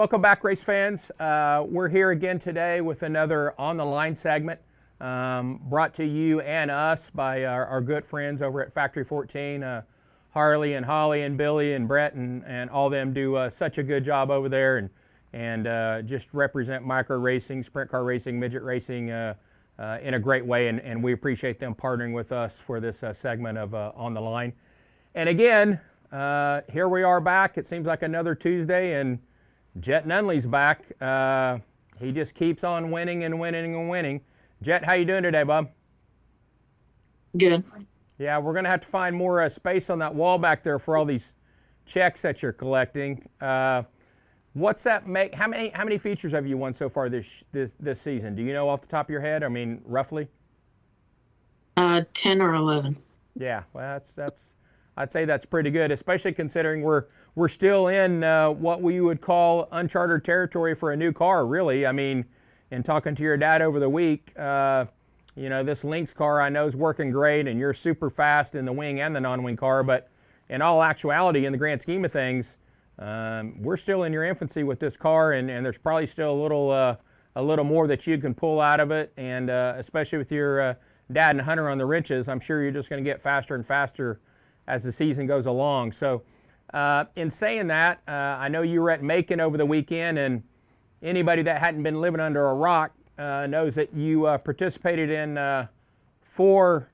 Welcome back, race fans. We're here again today with another On the Line segment brought to you and us by our good friends over at Factory 14. Harley and Holly and Billy and Brett and all them do such a good job over there and just represent micro racing, sprint car racing, midget racing in a great way. And we appreciate them partnering with us for this segment of On the Line. And again, here we are back. It seems like another Tuesday, and Jett Nunley's back. He just keeps on winning and winning and winning. Jett, how you doing today, bub? Good. Yeah, we're going to have to find more space on that wall back there for all these checks that you're collecting. What's that make? How many features have you won so far this season? Do you know off the top of your head? I mean, roughly? 10 or 11. Yeah, well, that's I'd say that's pretty good, especially considering we're still in what we would call uncharted territory for a new car, really. I mean, in talking to your dad over the week, you know, this Lynx car I know is working great, and you're super fast in the wing and the non-wing car, but in all actuality, in the grand scheme of things, we're still in your infancy with this car, and there's probably still a little more that you can pull out of it, and especially with your dad and Hunter on the wrenches, I'm sure you're just going to get faster and faster as the season goes along. So in saying that, I know you were at Macon over the weekend, and anybody that hadn't been living under a rock knows that you participated in 4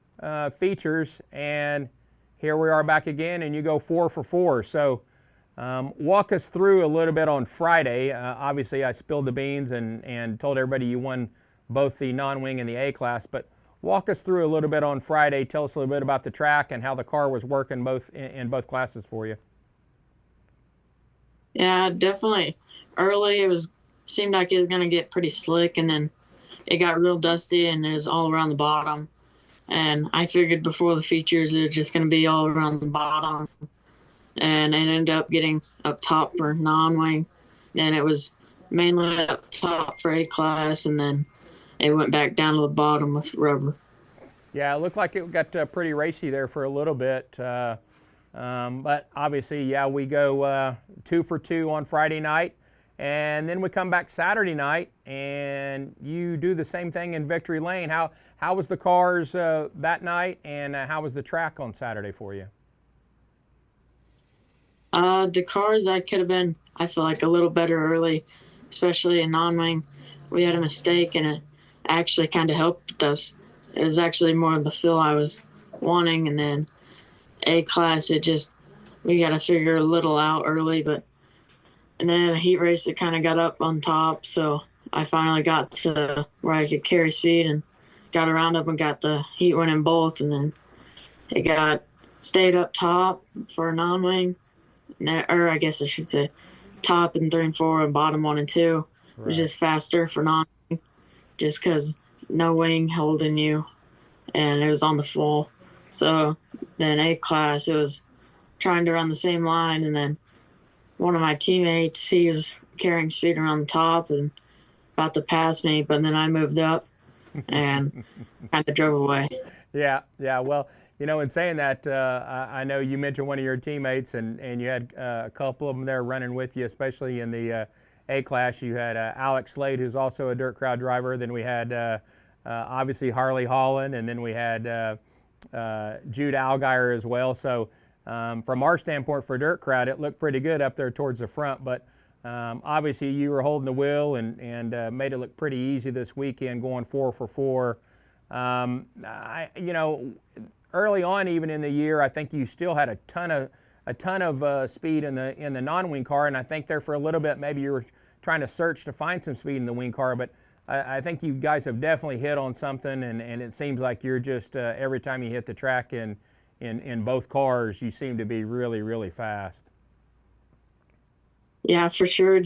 features, and here we are back again, and you go 4 for 4. So walk us through a little bit on Friday. Obviously, I spilled the beans and told everybody you won both the non-wing and the A-class, but walk us through a little bit on Friday. Tell us a little bit about the track and how the car was working in both classes for you. Yeah, definitely. Early, seemed like it was going to get pretty slick, and then it got real dusty, and it was all around the bottom. And I figured before the features, it was just going to be all around the bottom. And it ended up getting up top for non-wing. And it was mainly up top for A-class, and then it went back down to the bottom with rubber. Yeah, it looked like it got pretty racy there for a little bit. But obviously, yeah, we go 2 for 2 on Friday night. And then we come back Saturday night, and you do the same thing in Victory Lane. How was the cars that night, and how was the track on Saturday for you? The cars, I could have been, I feel like, a little better early, especially in non-wing. We had a mistake, and it actually kind of helped us. It was actually more of the feel I was wanting, and then A-class, we got to figure a little out early, and then a heat race, it kind of got up on top, so I finally got to where I could carry speed and got around up and got the heat win in both, and then it stayed up top for non-wing, or I guess I should say top in 3 and 4 and bottom 1 and 2. Right. It was just faster for non-wing, just because no wing holding you, and it was on the full. So then A-class, it was trying to run the same line, and then one of my teammates, he was carrying speed around the top and about to pass me, but then I moved up and kind of drove away. Yeah. Well, you know, in saying that, I know you mentioned one of your teammates, and you had a couple of them there running with you, especially in the A-class. You had Alex Slade, who's also a dirt crowd driver. Then we had obviously Harley Holland, and then we had Jude Allgaier as well. So from our standpoint for dirt crowd, it looked pretty good up there towards the front, but obviously you were holding the wheel and made it look pretty easy this weekend going 4 for 4. You know, early on even in the year, I think you still had a ton of speed in the non-wing car, and I think there for a little bit maybe you were trying to search to find some speed in the wing car, but I think you guys have definitely hit on something, and it seems like you're just every time you hit the track in both cars, you seem to be really, really fast. Yeah, for sure.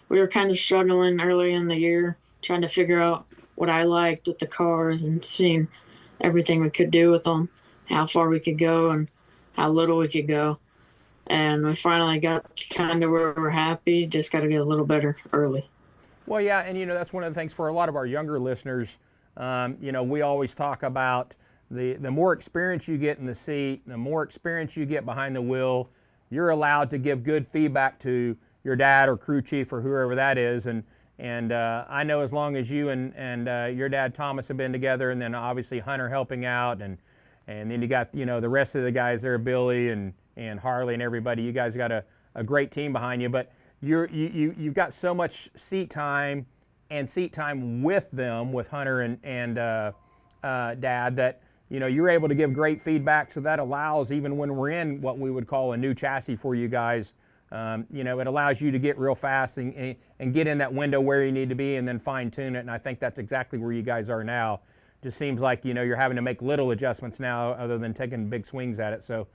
We were kind of struggling early in the year, trying to figure out what I liked with the cars and seeing everything we could do with them, how far we could go and how little we could go. And we finally got kind of where we're happy, just got to get a little better early. Well, yeah, and you know, that's one of the things for a lot of our younger listeners. You know, we always talk about the more experience you get in the seat, the more experience you get behind the wheel, you're allowed to give good feedback to your dad or crew chief or whoever that is. And I know as long as you and your dad Thomas have been together, and then obviously Hunter helping out, and then you got the rest of the guys there, Billy and Harley and everybody. You guys got a great team behind you, but you've got so much seat time with them, with Hunter and Dad, that you're able to give great feedback. So that allows, even when we're in what we would call a new chassis for you guys, it allows you to get real fast and get in that window where you need to be, and then fine tune it. And I think that's exactly where you guys are now. Just seems like you're having to make little adjustments now, other than taking big swings at it. So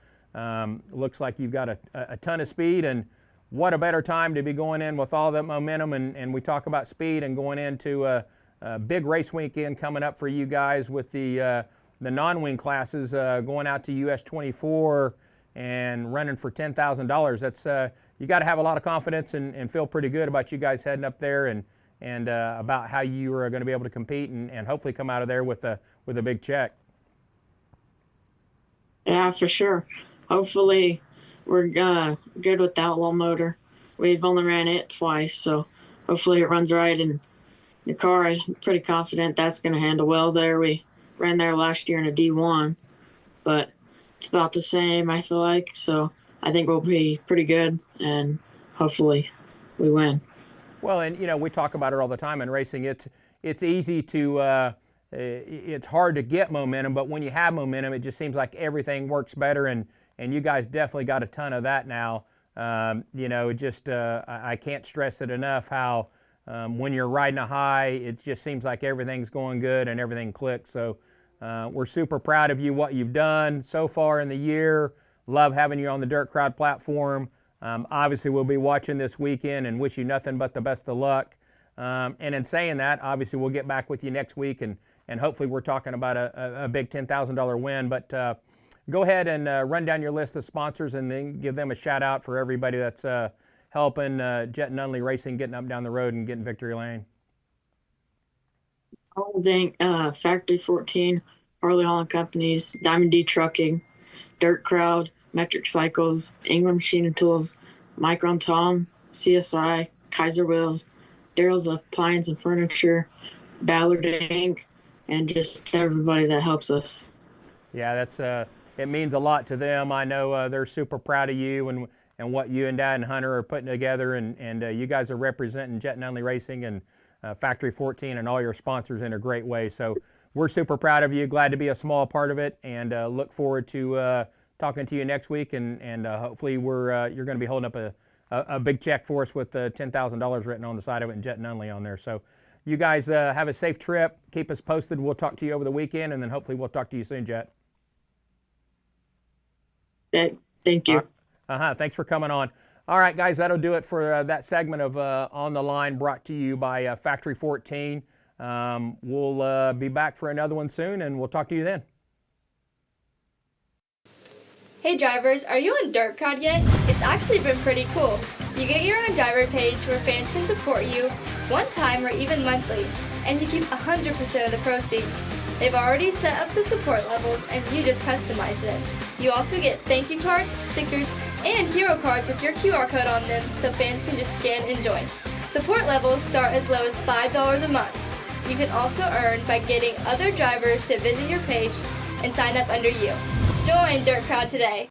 looks like you've got a ton of speed, and what a better time to be going in with all that momentum. And we talk about speed and going into a big race weekend coming up for you guys with the non-wing classes, going out to US 24 and running for $10,000. That's you got to have a lot of confidence and feel pretty good about you guys heading up there, and about how you are going to be able to compete and hopefully come out of there with a big check. Yeah, for sure. Hopefully we're good with the Outlaw motor. We've only ran it twice, so hopefully it runs right. And the car, I'm pretty confident that's going to handle well there. We ran there last year in a D1, but it's about the same, I feel like. So I think we'll be pretty good, and hopefully we win. Well, and we talk about it all the time in racing. It's easy to it's hard to get momentum, but when you have momentum, it just seems like everything works better, and you guys definitely got a ton of that now. I can't stress it enough how when you're riding a high, it just seems like everything's going good and everything clicks. So we're super proud of you, what you've done so far in the year. Love having you on the Dirt Crowd platform. Obviously, we'll be watching this weekend and wish you nothing but the best of luck. And in saying that, obviously, we'll get back with you next week, and hopefully we're talking about a big $10,000 win. But go ahead and run down your list of sponsors, and then give them a shout out for everybody that's helping Jett Nunley Racing getting up and down the road and getting victory lane. I want to thank Factory 14, Harley Holland Companies, Diamond D Trucking, Dirt Crowd, Metric Cycles, Ingram Machine and Tools, Micron Tom, CSI, Kaiser Wheels, Daryl's Appliance and Furniture, Ballard Inc., and just everybody that helps us. Yeah, that's it means a lot to them. I know they're super proud of you and what you and Dad and Hunter are putting together, and you guys are representing Jett Nunley Racing and Factory 14 and all your sponsors in a great way. So we're super proud of you, glad to be a small part of it, and look forward to talking to you next week, and hopefully you're going to be holding up a big check for us with $10,000 written on the side of it and Jett Nunley on there. So you guys have a safe trip. Keep us posted. We'll talk to you over the weekend, and then hopefully we'll talk to you soon, Jett. Thank you. Thanks for coming on. All right, guys, that'll do it for that segment of On the Line, brought to you by Factory 14. We'll be back for another one soon, and we'll talk to you then. Hey drivers, are you on Dirt Crowd yet? It's actually been pretty cool. You get your own driver page where fans can support you one time or even monthly, and you keep 100% of the proceeds. They've already set up the support levels, and you just customize them. You also get thank you cards, stickers, and hero cards with your QR code on them, so fans can just scan and join. Support levels start as low as $5 a month. You can also earn by getting other drivers to visit your page and sign up under you. Join Dirt Crowd today.